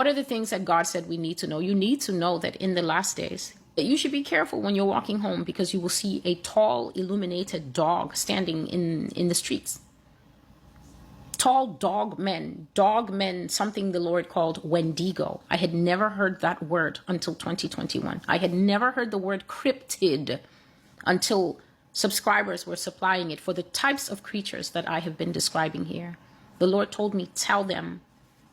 What are the things that God said we need to know? You need to know that in the last days, you should be careful when you're walking home, because you will see a tall, illuminated dog standing in the streets. Tall dog men, something the Lord called Wendigo. I had never heard that word until 2021. I had never heard the word cryptid until subscribers were supplying it for the types of creatures that I have been describing here. The Lord told me, tell them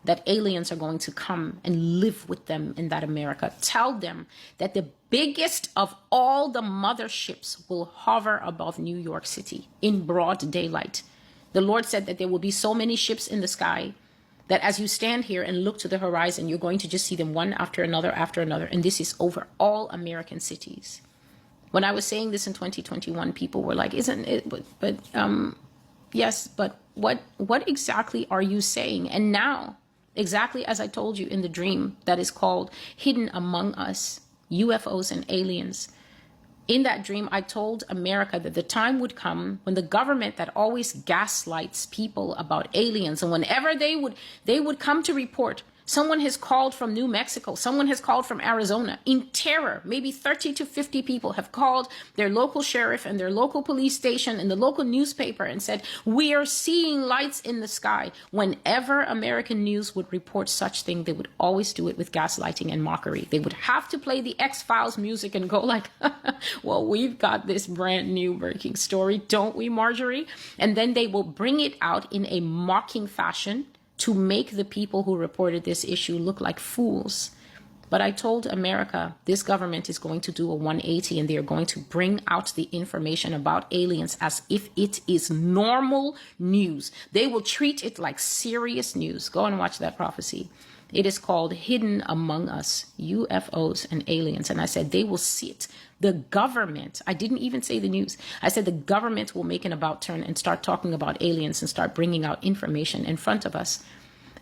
that aliens are going to come and live with them in that America. Tell them that the biggest of all the motherships will hover above New York City in broad daylight. The Lord said that there will be so many ships in the sky that as you stand here and look to the horizon, you're going to just see them one after another. And this is over all American cities. When I was saying this in 2021, people were like, isn't it? Yes, but what exactly are you saying? And now, exactly as I told you in the dream that is called Hidden Among Us, UFOs and Aliens. In that dream, I told America that the time would come when the government that always gaslights people about aliens, and whenever they would come to report, someone has called from New Mexico, someone has called from Arizona in terror. Maybe 30 to 50 people have called their local sheriff and their local police station and the local newspaper and said, we are seeing lights in the sky. Whenever American news would report such thing, they would always do it with gaslighting and mockery. They would have to play the X-Files music and go like, well, we've got this brand new breaking story, don't we, Marjorie? And then they will bring it out in a mocking fashion to make the people who reported this issue look like fools. But I told America, this government is going to do a 180 and they are going to bring out the information about aliens as if it is normal news. They will treat it like serious news. Go and watch that prophecy. It is called Hidden Among Us, UFOs and Aliens. And I said, they will sit. The government, I didn't even say the news. I said the government will make an about turn and start talking about aliens and start bringing out information in front of us.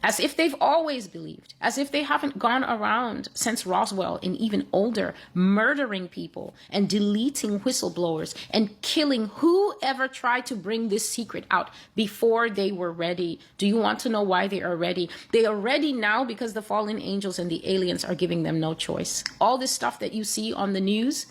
As if they've always believed, as if they haven't gone around since Roswell and even older, murdering people and deleting whistleblowers and killing whoever tried to bring this secret out before they were ready. Do you want to know why they are ready? They are ready now because the fallen angels and the aliens are giving them no choice. All this stuff that you see on the news,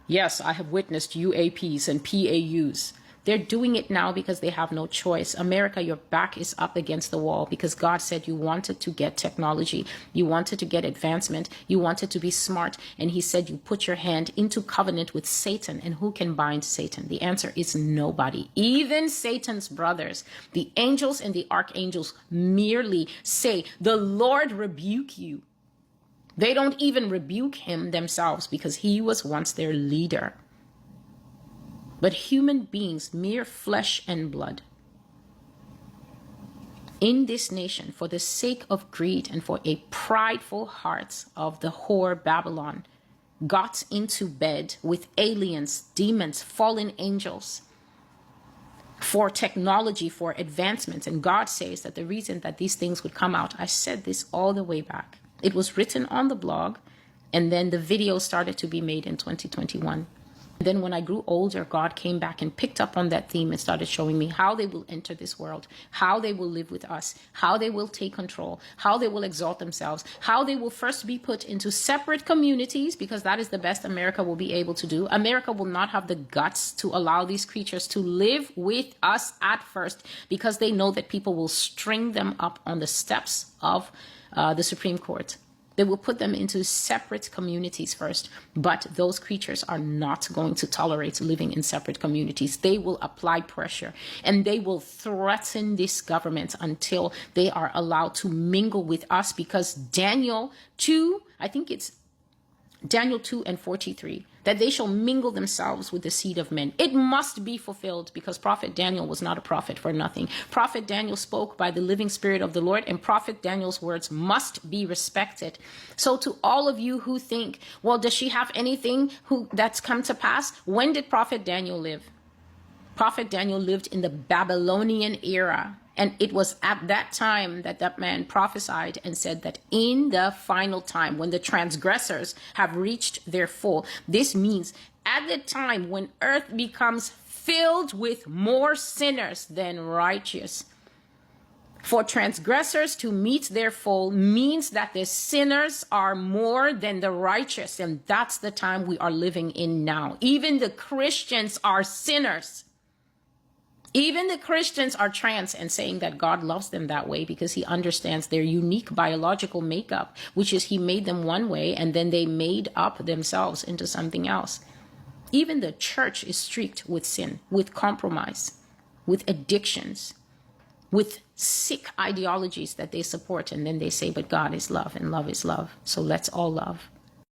yes, I have witnessed UAPs and PAUs. They're doing it now because they have no choice. America, your back is up against the wall because God said you wanted to get technology. You wanted to get advancement. You wanted to be smart. And he said you put your hand into covenant with Satan. And who can bind Satan? The answer is nobody. Even Satan's brothers, the angels and the archangels, merely say, the Lord rebuke you. They don't even rebuke him themselves because he was once their leader. But human beings, mere flesh and blood, in this nation, for the sake of greed and for a prideful heart of the whore Babylon, got into bed with aliens, demons, fallen angels, for technology, for advancements. And God says that the reason that these things would come out, I said this all the way back. It was written on the blog, and then the video started to be made in 2021. Then when I grew older, God came back and picked up on that theme and started showing me how they will enter this world, how they will live with us, how they will take control, how they will exalt themselves, how they will first be put into separate communities, because that is the best America will be able to do. America will not have the guts to allow these creatures to live with us at first, because they know that people will string them up on the steps of the Supreme Court. They will put them into separate communities first, but those creatures are not going to tolerate living in separate communities. They will apply pressure and they will threaten this government until they are allowed to mingle with us, because Daniel 2, I think it's Daniel 2 and 43, that they shall mingle themselves with the seed of men. It must be fulfilled, because Prophet Daniel was not a prophet for nothing. Prophet Daniel spoke by the living Spirit of the Lord, and Prophet Daniel's words must be respected. So to all of you who think, well, does she have anything that's come to pass? When did Prophet Daniel live? Prophet Daniel lived in the Babylonian era. And it was at that time that that man prophesied and said that in the final time, when the transgressors have reached their full, this means at the time when earth becomes filled with more sinners than righteous, For transgressors to meet their full means that the sinners are more than the righteous. And that's the time we are living in now. Even the Christians are sinners. Even the Christians are trans and saying that God loves them that way because he understands their unique biological makeup, which is he made them one way and then they made up themselves into something else. Even the church is streaked with sin, with compromise, with addictions, with sick ideologies that they support. And then they say, but God is love and love is love. So let's all love.